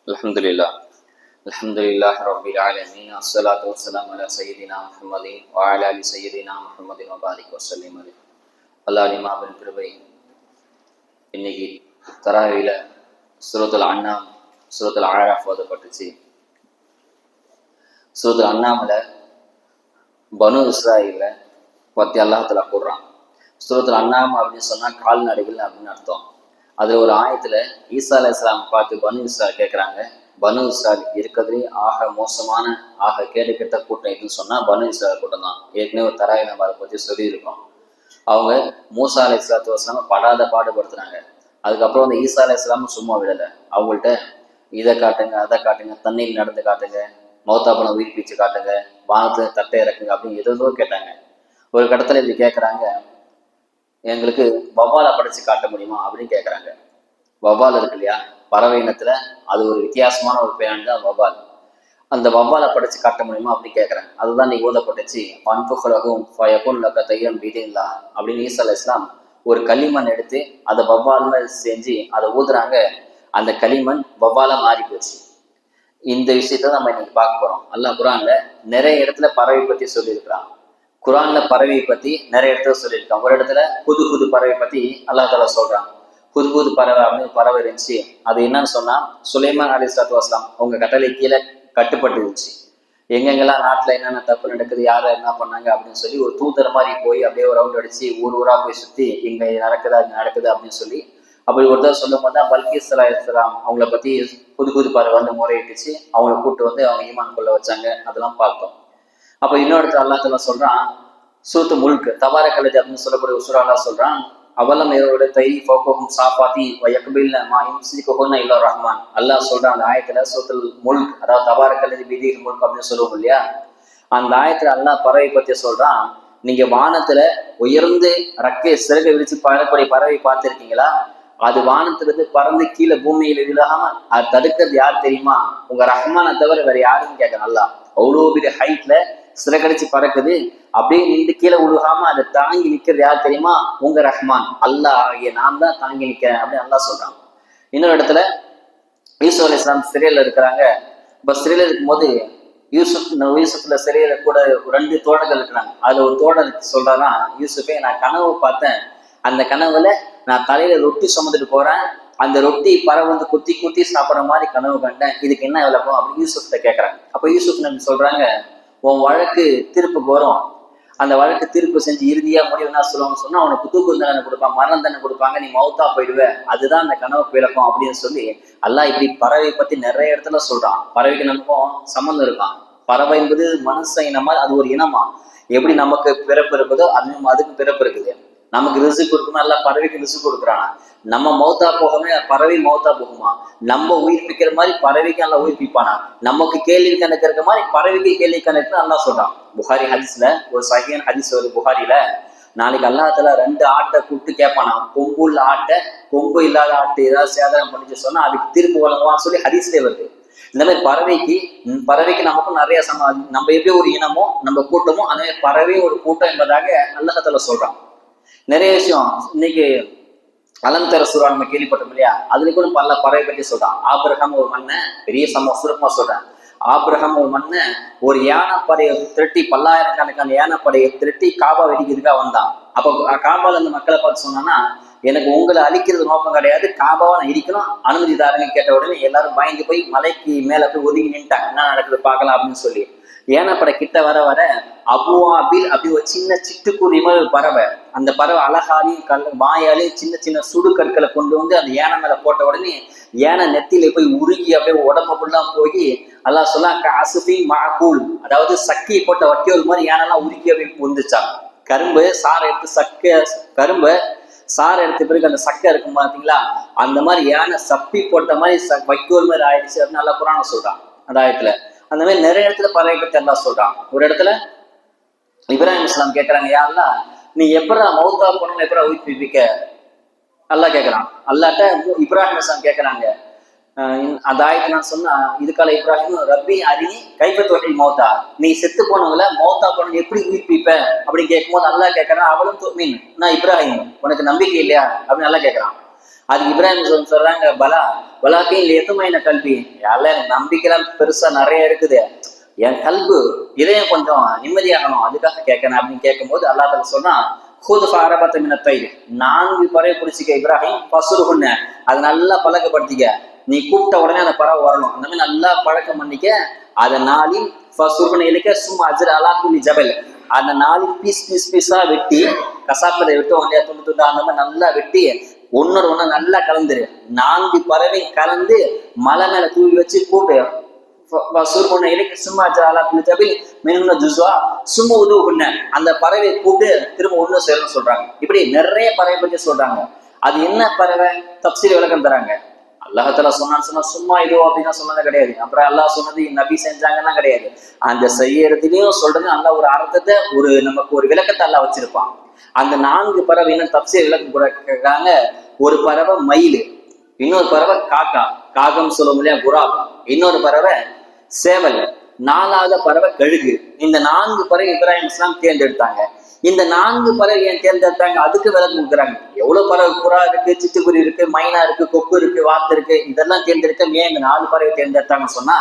அல்ஹம்துலில்லாஹ் அல்ஹம்துலில்லாஹி ரப்பில் ஆலமீன் அஸ்ஸலாத்து வஸ்ஸலாமு அலா சய்யிதினா முஹம்மதின் வ அலா ஆலி சய்யிதினா முஹம்மதின் வ பாரிக் வஸல்லிம் அலைஹி. அல்லாஹ்வின் மாபெரும் கிருபை. இன்னைக்கு தராவில சூரத்துல் அன்ஆம் சூரத்துல் ஆராஃப் ஓதப்பட்டுச்சு. சூரத்துல் அன்ஆம்ல பனு இஸ்ராயீல பத்தி அல்லாஹ் தஆலா கூறுறான். சூரத்துல் அன்ஆம் அப்படின்னு சொன்னா கால்நடைகள் அப்படின்னு அர்த்தம். அதுல ஒரு ஆயத்துல ஈசா அலைஹிஸ்ஸலாம் பார்த்து பனு இஸ்ராயல் கேட்குறாங்க, பனு இஸ்ராயல் இருக்கிறதுலே ஆக மோசமான ஆக கேடு கெட்ட கூட்டம் எதுன்னு சொன்னா பனு இஸ்ராயல் கூட்டம் தான். ஏற்கனவே ஒரு தராய் நம்ம அதை பத்தி சொல்லியிருக்கோம். அவங்க மூசா அலைஹிஸ்ஸலாத்து வஸ்ஸலாம் படாத பாடுபடுத்துனாங்க. அதுக்கப்புறம் அந்த ஈசா அலைஹிஸ்ஸலாம் சும்மா விடலை. அவங்கள்ட்ட இதை காட்டுங்க, அதை காட்டுங்க, தண்ணீர் நடந்து காட்டுங்க, மௌத்தா பணம் உயிர்ப்பிச்சு காட்டுங்க, வானத்துல தட்டை இறக்குங்க அப்படின்னு ஏதோ கேட்டாங்க. ஒரு கட்டத்துல இப்படி கேட்குறாங்க, எங்களுக்கு வவ்வாலை படைச்சு காட்ட முடியுமா அப்படின்னு கேட்குறாங்க. வவ்வால் இருக்கு இல்லையா, பறவை இனத்துல அது ஒரு வித்தியாசமான ஒரு பேன் தான் வவ்வால். அந்த வவ்வாலை படைச்சு காட்ட முடியுமா அப்படின்னு கேட்குறாங்க. அதுதான் நீ ஓதப்பட்டுச்சு பன்புகலகும் ஃபயகுன் லக தையம் பிதில்லா அப்படின்னு ஈசா அலைஹிஸ்ஸலாம் ஒரு களிமண் எடுத்து அதை வவ்வால்ல செஞ்சு அதை ஊதுறாங்க. அந்த களிமண் வவ்வாலா மாறி போச்சு. இந்த விஷயத்த நம்ம இன்னைக்கு பார்க்க போறோம். அல்லாஹ் குர்ஆன்ல நிறைய இடத்துல பறவை பத்தி சொல்லியிருக்கிறான். குர்ஆன்ல பறவை பத்தி நிறைய இடத்துல சொல்லியிருக்கான். ஒரு இடத்துல புது புது பறவை பத்தி அல்லாஹ் தஆலா சொல்றான். புது புது பறவை அப்படின்னு பறவை இருந்துச்சு. அது என்னன்னு சொன்னா சுலைமான் அலைஹிஸ்ஸலாத்து வஸ்ஸலாம் அவங்க கட்டளை கீழே கட்டுப்பட்டு இருந்துச்சு. எங்கெங்கெல்லாம் நாட்டுல என்னென்ன தப்பு நடக்குது, யாரை என்ன பண்ணாங்க அப்படின்னு சொல்லி ஒரு தூதர் மாதிரி போய் அப்படியே ஒரு ரவுண்ட் அடிச்சு ஊர் ஊரா போய் சுத்தி இங்க நடக்குதா இங்க நடக்குது அப்படின்னு சொல்லி அப்படி ஒருத்தர் சொல்லும் போது தான் பல்கீஸ் அலைஹிஸ்ஸலாம் அவங்கள பத்தி புது புது பறவை வந்து முறையிட்டுச்சு. அவங்கள கூப்பிட்டு வந்து அவங்க ஈமான் கொள்ள வச்சாங்க. அதெல்லாம் பார்த்தோம். அப்ப இன்னொரு அல்லாஹ் தஆலா சொல்றான், சூரத்து முல்க் தபாரக்கல்லதி அப்படின்னு சொல்லக்கூடிய ஒரு சூரா அல்லாஹ் சொல்றான், அவலம் ஏரோட தை ஃபௌகஹும் சாஃபாத்தி வ யக்பில்ன மா யும்சிகுஹுன்ன இல்லா ரஹ்மான். அல்லாஹ் சொல்றான் அந்த ஆயத்துல சூரத்துல் முல்க், அதாவது தபாரக்கல்லதி பியதில் முல்க் அப்படின்னு சொல்லுவோம் இல்லையா, அந்த ஆயத்துல அல்லாஹ் பறவை பத்தி சொல்றான், நீங்க வானத்துல உயர்ந்து ரக்கை சிறகை விரிச்சு பறக்கக்கூடிய பறவை பார்த்திருக்கீங்களா? அது வானத்திலிருந்து பறந்து கீழே பூமியில விழாம அது தடுக்கிறது யார் தெரியுமா? உங்க ரஹ்மானை தவிர வேற யாருன்னு கேட்க. நல்லா அவ்வளோ பெரிய ஹைட்ல சிறகடிச்சு பறக்குது. அப்படியே நின்று கீழே விழுகாம அதை தாங்கி நிக்கிறது யார் தெரியுமா? உங்க ரஹ்மான் அல்லாஹ் ஆகிய நான் தான் தாங்கி நிக்கிறேன் அப்படின்னு அல்லாஹ் சொல்றான். இன்னொரு இடத்துல யூசுப் அலைஹிஸ்ஸலாம் சிறையில இருக்கிறாங்க. இப்ப சிறையில இருக்கும்போது யூசுப்ல சிறையில கூட 2 தோழர்கள் இருக்கிறாங்க. அதுல ஒரு தோழர் சொல்றாரா, யூசுஃபே நான் கனவு பார்த்தேன். அந்த கனவுல நான் தலையில ரொட்டி சுமந்துட்டு போறேன். அந்த ரொட்டி பறவை வந்து குத்தி குத்தி சாப்பிட்ற மாதிரி கனவு கண்டேன். இதுக்கு என்ன விளக்கம் அப்படின்னு யூசுஃப்ட கேட்கறாங்க. அப்ப யூசுப் நபி சொல்றாங்க, உன் வழக்கு தீர்ப்புக்கு வரும். அந்த வழக்கு தீர்ப்பு செஞ்சு இறுதியா முடிவு என்ன சொல்லுவாங்க சொன்னா, அவனுக்கு தூக்கு தண்டனை கொடுப்பாங்க, மரண தண்டனை கொடுப்பாங்க, நீ மௌத்தா போயிடுவ, அதுதான் அந்த கனவுக்கு விளக்கம் அப்படின்னு சொல்லி அல்லாஹ் இப்படி பறவை பத்தி நிறைய இடத்துல சொல்றான். பறவைக்கு நமக்கும் சம்மந்தம் இருக்கான். பறவை என்பது மனுஷ இனமா, அது ஒரு இனமா. எப்படி நமக்கு பிறப்பு இருக்குதோ அதுக்கு பிறப்பு இருக்குது. நமக்கு ரிஸ்க் கொடுக்குமா, எல்லாம் பறவைக்கு ரிஸ்க் கொடுக்குறானா? நம்ம மௌத்தா போகவே பறவை மௌத்தா போகுமா? நம்ம உயிர்ப்பிக்கிற மாதிரி பறவைக்கு நல்லா உயிர்ப்பிப்பானா? நமக்கு கேள்வி கணக்கு இருக்க மாதிரி பறவைக்கு கேள்வி கணக்கு நல்லா சொல்றான். புகாரி ஹதீஸ்ல ஒரு சஹீஹான ஹதீஸ் வருது. புகாரில நாளைக்கு அல்லாஹ் தஆலா 2 ஆட்டை கூப்பிட்டு கேட்பானா, கொம்பு உள்ள ஆட்டை கொம்பு இல்லாத ஆட்டை ஏதாவது சேதனம் பண்ணிச்சு சொன்னா அதுக்கு தீர்ப்பு வழங்குவான்னு சொல்லி ஹதீஸ்லேயே வருது. இந்த மாதிரி பறவைக்கு நமக்கும் நிறைய நம்ம எப்படி ஒரு இனமோ நம்ம கூட்டமோ அந்த மாதிரி பறவை ஒரு கூட்டம் என்பதாக அல்லாஹ் தஆலா சொல்றான். நிறைய விஷயம் இன்னைக்கு அலந்தர சூறா நம்ம கேள்விப்பட்டோம் இல்லையா, அதுல கூட பல பறவை பற்றி சொல்றான். ஆபிரகாம் ஒரு மண்ணை பெரிய சுருக்கமா சொல்றேன். ஆபிரகாம் ஒரு மண்ணை ஒரு யானைப்படையை திரட்டி, பல்லாயிரக்கணக்கான யானைப்படையை திரட்டி காபா வெடிக்கிறதுக்காக வந்தான். அப்ப காபால அந்த மக்களை பார்த்து சொன்னான்னா, எனக்கு உங்களை அழிக்கிறது நோக்கம் கிடையாது, காபாவை நான் இடிக்கணும், அனுமதி தாருன்னு கேட்ட உடனே எல்லாரும் பயந்து போய் மலைக்கு மேல போய் ஒதுங்கி நின்ட்டாங்க, என்ன நடக்குது பார்க்கலாம் அப்படின்னு சொல்லி. ஏனப்பட கிட்ட வர வர அபுவாபில் அப்படி ஒரு சின்ன சிட்டுக்குருவி மாதிரி ஒரு பறவை, அந்த பறவை அழகாலையும் வாயாலையும் சின்ன சின்ன சுடு கற்களை கொண்டு வந்து அந்த யானை மேல போட்ட உடனே யானை நெத்தியில போய் உருகி அப்படியே உடம்பு ஃபுல்லா போய் அல்லாஹ் சொல்லா காசுஃபி மாகூல், அதாவது சக்கியை போட்ட வட்டியோல் மாதிரி யானைலாம் உருகி அப்படியே வந்துச்சான். கரும்பு சாரை எடுத்து கரும்பை சாரை எடுத்த பிறகு அந்த சக்கை இருக்கும் பார்த்தீங்களா, அந்த மாதிரி யானை சப்பி போட்ட மாதிரி வைக்கோல் மாதிரி ஆயிடுச்சு அப்படின்னு நல்லா குரான சொல்றான் அந்த ஆயத்துல. அந்த மாதிரி நிறைய இடத்துல பறவை பத்தி அல்லாஹ் சொல்றான். ஒரு இடத்துல இப்ராஹிம் இஸ்லாம் கேட்கறாங்க, யா அல்லாஹ் நீ எப்படா மௌத்தா போனோம் எப்படா உயிர்ப்பிக்க அல்லாஹ் கேட்கறான். அல்லாட்ட இப்ராஹிம் இஸ்லாம் கேட்கறாங்க. அந்த ஆயத்தை நான் சொன்னா, இதுக்கால இப்ராஹிம் ரப்பி அரினி கைப்பத்தொகை மௌத்தா, நீ செத்து போனவங்கள மௌத்தா போனவங்க எப்படி உயிர்ப்பிப்ப அப்படின்னு கேட்கும்போது அல்லாஹ் கேட்கறான், அவளும் மீன் நான் இப்ராஹிம் உனக்கு நம்பிக்கை இல்லையா அப்படின்னு நல்லா கேட்கறான். அதுக்கு இப்ராஹிம் சொல்றாங்க, பலா பலாக்கையும் எத்துமையின கல்வி, யாரெல்லாம் எனக்கு நம்பிக்கைலாம் பெருசா நிறைய இருக்குது, என் கல்பு இதயம் கொஞ்சம் நிம்மதியாகணும், அதுக்காக கேட்கணும் அப்படின்னு கேட்கும்போது அல்லாஹ் தஆலா சொன்னா, ஹூது ஃபஅரபத மின தைர், 4 பறவை பிடிச்சிக்க இப்ராஹிம், பசுருகுன்ன, அதை நல்லா பழக்கப்படுத்திக்க, நீ கூப்பிட்ட உடனே அந்த பறவை வரணும், அந்த மாதிரி நல்லா பழக்கம் பண்ணிக்க. அதை 4 ஃபசுருகுன்ன இலக்க சும்மா அஜ்ர அலா குல்லி ஜபல், அந்த 4 பீஸா வெட்டி, கசாப்பதை விட்டு வண்டியா துண்டு துண்டா அந்த மாதிரி நல்லா வெட்டி ஒன்னோட ஒண்ணு நல்லா கலந்துரு, 4 பறவை கலந்து மலை மேல தூவி வச்சு கூப்பிடு, சும்மா அந்த பறவை கூப்பிட்டு திரும்ப ஒண்ணு சேரணும் சொல்றாங்க. இப்படி நிறைய பறவை பற்றி சொல்றாங்க. அது என்ன பறவை தப்சீர் விளக்கம் தராங்க. அல்லாஹ் தஆலா சொன்னா சும்மா இதோ அப்படின்னா சொன்னது கிடையாது. அப்புறம் அல்லாஹ் சொன்னது நபி செஞ்சாங்கன்னா கிடையாது. அந்த செய்யறதுலயும் சொல்றது நல்ல ஒரு அர்த்தத்தை, ஒரு நமக்கு ஒரு விளக்கத்தை அல்லாஹ் வச்சிருப்பான். அந்த 4 பறவை என்ன தப்சீர் விளக்கம் கொடுக்காங்க. ஒரு பறவை மயில், இன்னொரு பறவை காக்கா, காகம் சொல்லுவோம் இல்லையா குராப், இன்னொரு பறவை சேவல், 4வது பறவை கழுகு. இந்த 4 பறவை இப்ராஹிம் இஸ்லாம் தேர்ந்தெடுத்தாங்க. இந்த 4 பறவை ஏன் தேர்ந்தெடுத்தாங்க அதுக்கு விளக்கம் கொடுக்குறாங்க. எவ்வளவு பறவை, புறா இருக்கு, சிட்டுக்குருவி இருக்கு, மைனா இருக்கு, கொக்கு இருக்கு, வாத்து இருக்கு, இதெல்லாம் தேர்ந்தெடுக்க ஏன் இந்த 4 பறவை தேர்ந்தெடுத்தாங்கன்னு சொன்னா,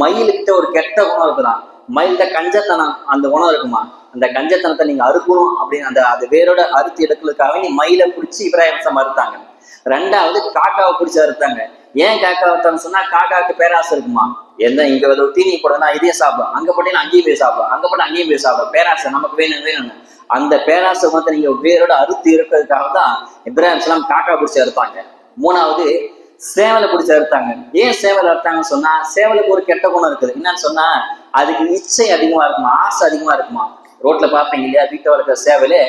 மயிலுக்கிட்ட ஒரு கெட்ட குணம் இருக்குதான், மயில்கிட்ட கஞ்சத்தனம் அந்த குணம் இருக்குமா, அந்த கஞ்சத்தனத்தை நீங்க அறுக்கணும் அப்படின்னு அந்த அது வேரோட அறுத்து எடுக்கிறதுக்காக நீ மயிலை பிடிச்சி இப்ராஹிம் மறுத்தாங்க. 2வது காக்காவை பிடிச்சி அறுத்தாங்க. ஏன் காக்காவை அறுத்தான்னு சொன்னா, காக்காவுக்கு பேராசை இருக்குமா, எந்த இங்க ஒரு தீனி போடனா இதையும் சாப்பிடும், அங்க போட்டீங்கன்னா அங்கேயும் போய் சாப்பிடும், அங்க போட்டு அங்கேயும் போய் சாப்பிடும், பேராசை நமக்கு வேணும் வேணும். அந்த பேராசை வந்து நீங்க வேரோட அறுத்து இருக்கிறதுக்காக தான் இப்ராஹிம் இஸ்லாம் காக்கா பிடிச்சி அறுத்தாங்க. 3வது சேவலை பிடிச்சி அறுத்தாங்க. ஏன் சேவலை அறுத்தாங்கன்னு சொன்னா, சேவலுக்கு ஒரு கெட்ட குணம் இருக்குது. என்னன்னு சொன்னா, அதுக்கு இச்சை அதிகமா இருக்குமா, ஆசை அதிகமா இருக்குமா. ரோட்ல பாப்பீங்க இல்லையா, வீட்டை வளர்க்குற சேவலே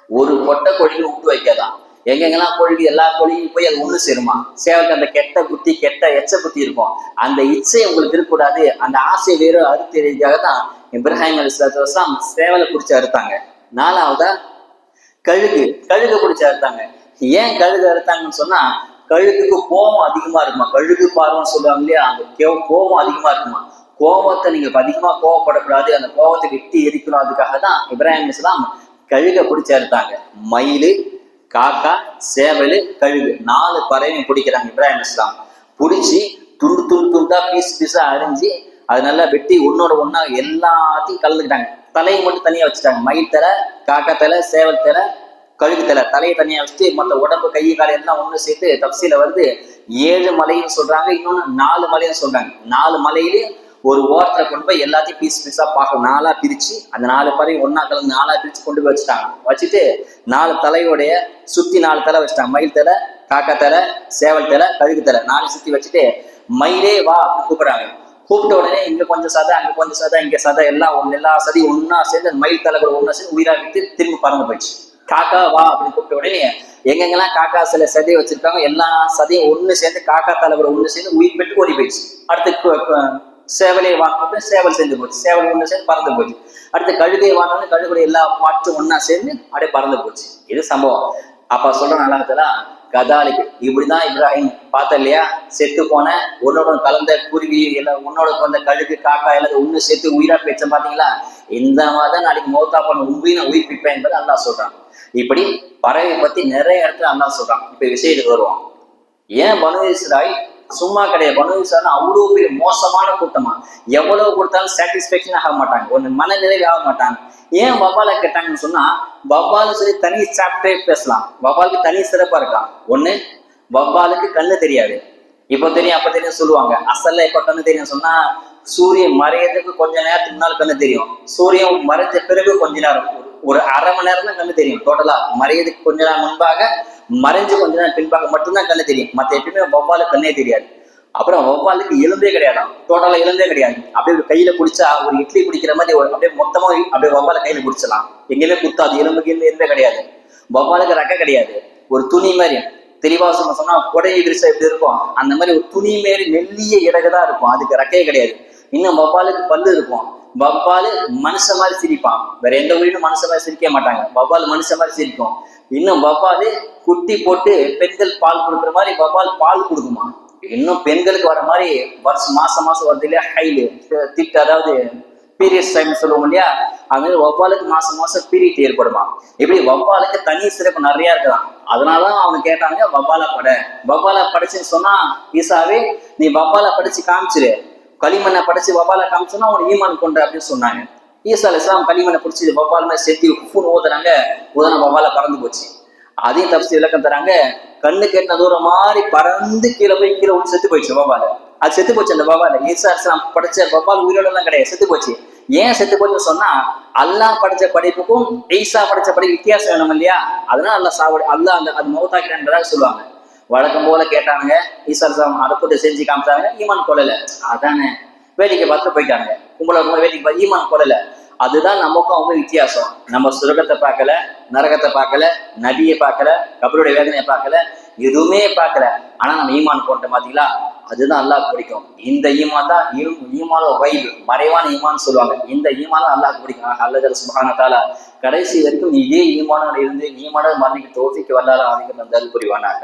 ஒரு பொட்டை கோழிக்கு விட்டு வைக்காதான், எங்கெங்கெல்லாம் கோழி எல்லா கோழியும் போய் அது ஒண்ணு சேருமா. சேவலுக்கு அந்த கெட்ட புத்தி, கெட்ட எச்ச புத்தி இருக்கும். அந்த இச்சை உங்களுக்கு இருக்கக்கூடாது, அந்த ஆசை வேறு அறுத்தறிக்காக தான் இப்ராஹிம் அலைஹிஸ்ஸலாத்து வஸலாம் சேவலை பிடிச்சி அறுத்தாங்க. 4வதா கழுகு, கழுகு பிடிச்சி அறுத்தாங்க. ஏன் கழுகு அறுத்தாங்கன்னு சொன்னா, கழுகுக்கு கோபம் அதிகமா இருக்குமா, கழுகு பார்வன்னு சொல்லுவாங்க இல்லையா, அந்த கோபம் அதிகமா இருக்குமா. கோபத்தை நீங்க அதிகமா கோவப்படக்கூடாது, அந்த கோபத்தை விட்டு எரிக்கணும், அதுக்காக தான் இப்ராஹிம் அலைஹிஸ்ஸலாம் கழுகை பிடிச்சி அறுத்தாங்க. மயில், காக்கா, சேவல், கழுகு 4 பறவையும் பிடிக்கிறாங்க இப்ராஹிம் இஸ்லாம். பிடிச்சி துண்டு துண்டு துண்டா பீஸா அரிஞ்சு அது நல்லா வெட்டி ஒன்னோட ஒன்னா எல்லாத்தையும் கலந்துக்கிட்டாங்க. தலையை மட்டும் தனியா வச்சுட்டாங்க. மயில் தலை, காக்கா தலை, சேவல் தலை, கழுகு தலை, தலையை தனியா வச்சுட்டு மற்ற உடம்பு கை காலை எல்லாம் ஒண்ணு சேர்த்து தப்சீல வருது 7 மலைன்னு சொல்றாங்க, இன்னொன்னு 4 மலைன்னு சொல்றாங்க. 4 மலையிலேயே ஒரு ஓரத்துல கொண்டு போய் எல்லாத்தையும் பீஸா பார்க்க 4ஆ பிரிச்சு, அந்த 4 பறவை ஒன்னா கலந்து 4ஆ பிரிச்சு கொண்டு போய் வச்சுட்டாங்க. வச்சுட்டு 4 தலையோடைய சுத்தி 4 தலை வச்சுட்டாங்க. மயில் தலை, காக்கா தலை, சேவல் தலை, கழுகு தலை 4 சுத்தி வச்சுட்டு, மயிலே வா கூப்பிடுறாங்க. கூப்பிட்ட உடனே இங்க கொஞ்சம் சதை, அங்க கொஞ்சம் சதை, இங்க சதை, எல்லாம் எல்லா சதையும் ஒன்னா சேர்ந்து மயில் தலை கூட ஒன்னா சேர்ந்து உயிரா விட்டு திரும்ப பறந்து போயிடுச்சு. காக்கா வா அப்படின்னு கூப்பிட்ட உடனே எங்கெங்கெல்லாம் காக்கா சில சதையை வச்சிருக்காங்க எல்லா சதையும் ஒண்ணு சேர்ந்து காக்கா தலை கூட ஒண்ணு சேர்ந்து உயிர் பெற்று ஓடி போயிடுச்சு. அடுத்து சேவலை வாங்கிட்டு சேவல் சேர்ந்து போச்சு, சேவல் ஒண்ணு சேர்ந்து பறந்து போச்சு. அடுத்து கழுகை வாங்கினோன்னு கழுகுடைய எல்லா பாட்டும் ஒன்னா சேர்ந்து அப்படியே பறந்து போச்சு. இது சம்பவம். அப்ப சொல்ற நல்லா கதாலிக்கு இப்படிதான் இப்ராஹிம் பார்த்த இல்லையா, செத்து போன உன்னோட கலந்த குருவி எல்லாம் உன்னோட வந்த கழுகு, காக்கா எல்லாம் ஒண்ணு சேர்த்து உயிரா பேச்ச பாத்தீங்களா, இந்த மாதிரி நாளைக்கு மௌத்தா பண்ண உண்மையின உயிர்ப்பிப்பேன் என்பதை அல்லாஹ் சொல்றான். இப்படி பறவை பத்தி நிறைய இடத்துல அல்லாஹ் சொல்றான். இப்ப விஷயத்துக்கு வருவோம். ஏன் பனு இஸ்ராயில் சும்மா கிடையாது, பனு இஸ்ராயில் அவ்வளவு பெரிய மோசமான கூட்டமா, எவ்வளவு கொடுத்தாலும் சாட்டிஸ்பேக்ஷன் ஆக மாட்டாங்க, ஒண்ணு மனநிறைவு ஆக மாட்டாங்க. ஏன் வவ்வாலை கேட்டாங்கன்னு சொன்னா, வவ்வாலு சொல்லி தனி சாப்டரே பேசலாம். வவ்வாலுக்கு தனி சிறப்பா இருக்கான். ஒண்ணு, வவ்வாலுக்கு கண்ணு தெரியாது, இப்போ தெரியும் அப்ப தெரியும் சொல்லுவாங்க. அசல்ல எப்ப கண்ணு தெரியும் சொன்னா, சூரியன் மறையறதுக்கு கொஞ்ச நேரத்துக்கு முன்னால் கண்ணு தெரியும், சூரியன் மறைஞ்ச பிறகு கொஞ்ச நேரம், ஒரு அரை மணி நேரம் தான் கண்ணு தெரியும். டோட்டலா மறையதுக்கு கொஞ்ச நேரம் முன்பாக, மறைஞ்சு கொஞ்ச நேரம் பின்பாக மட்டும்தான் கண்ணு தெரியும். மற்ற எப்பயுமே வவ்வாலு கண்ணே தெரியாது. அப்புறம் வவ்வாலுக்கு எலும்பே கிடையாதான், டோட்டலா எலும்பே கிடையாது. அப்படியே கையில பிடிச்சா ஒரு இட்லி பிடிக்கிற மாதிரி அப்படியே மொத்தமா அப்படியே வவ்வால கையில பிடிச்சலாம், எங்கேயுமே குத்தாது, எலும்புக்கு எலும்பே கிடையாது. வவ்வாலுக்கு ரெக்க கிடையாது, ஒரு துணி மாதிரி தெளிவா சொன்னா கொடையை விரிசா எப்படி இருக்கும் அந்த மாதிரி ஒரு துணி மாரி மெல்லிய இறகுதான் இருக்கும், அதுக்கு ரெக்கையே கிடையாது. இன்னும் வவ்வாலுக்கு பல்லு இருக்கும். வவ்வாலு மனுஷ மாதிரி சிரிப்பான், வேற எந்த உயிரினும் மனுஷ மாதிரி சிரிக்க மாட்டாங்க, வவ்வாலு மனுஷ மாதிரி சிரிக்கும். இன்னும் வவ்வாலு குட்டி போட்டு பெண்கள் பால் கொடுக்குற மாதிரி வவ்வால் பால் கொடுக்குமா. இன்னும் பெண்களுக்கு வர மாதிரி மாசம் வருது இல்லையா, ஹைலு திட்டு, அதாவது பீரியட்ஸ் டைம் சொல்லுவோம் இல்லையா, அது மாதிரி வவ்வாலுக்கு மாசம் மாசம் பீரியட் ஏற்படுமா. இப்படி வவ்வாலுக்கு தனி சிறப்பு நிறைய இருக்கலாம். அதனாலதான் அவங்க கேட்டாங்க வவ்வாலா படை. வவ்வாலா படைச்சுன்னு சொன்னா ஈசாவே நீ வவ்வாலா படிச்சு காமிச்சிரு, களிமண்ணை படிச்சு வவ்வாலா காமிச்சோன்னா அவனை ஈமான் கொண்டு அப்படின்னு சொன்னாங்க. ஈசா அலைஹிஸ்ஸலாம் களிமண்ணை பிடிச்சி வவ்வால் மாதிரி சேர்த்து குஃபுன்னு ஊதுறாங்க. ஊதன வவ்வாலா பறந்து போச்சு. அதையும் தப்பிச்சு விளக்கம் தராங்க. கண்ணு கேட்டின தூரம் மாதிரி பறந்து கீழே போய் கீழே விட்டு செத்து போயிடுச்சு வவ்வால். அது செத்து போச்சு. அந்த வவ்வால் ஈசா அலைஹிஸ்ஸலாம் படைச்ச வவ்வால் உயிரோட எல்லாம் கிடையாது, செத்து போச்சு. ஏன் செத்து போச்சுன்னு சொன்னா அல்லாஹ் படைச்ச படைப்புக்கும் ஈசா படைச்ச படைப்பு வித்தியாசம் வேணும் இல்லையா, அதனால அல்லாஹ் அந்த அது மௌத்தாக்கிட்டதாக சொல்லுவாங்க. வழக்கம் போல கேட்டாங்க, ஈசா அலைஹிஸ்ஸலாம் அற்புதத்தை செஞ்சு காமிச்சாங்க, ஈமான் கொள்ளல. அதானே வேடிக்கை பார்த்துட்டு போயிட்டாங்க. கும்பல வேடிக்கை பார்த்து ஈமான் கொள்ளல. அதுதான் நமக்கும் அவங்க வித்தியாசம். நம்ம சுரகத்தை பார்க்கல, நரகத்தை பார்க்கல, நதியை பார்க்கல, கபருடைய வேதனையை பார்க்கல, எதுவுமே பார்க்கல. ஆனா நம்ம ஈமான் கொண்ட பாத்தீங்களா, அதுதான் அல்லாஹ் பிடிக்கும். இந்த ஈமான் தான் ஈமான வைபு, மறைவான ஈமான் சொல்லுவாங்க. இந்த ஈமான் அல்லாஹ் பிடிக்கும். அல்லாஹ் சுப்ஹானஹு வ தஆலா கடைசி வரைக்கும் இதே ஈமானோட இருந்து ஈமானோட மரணிக்கு தௌஃபீக் வல்லாஹ் அதிகம் தந்தல் புரிவானாக.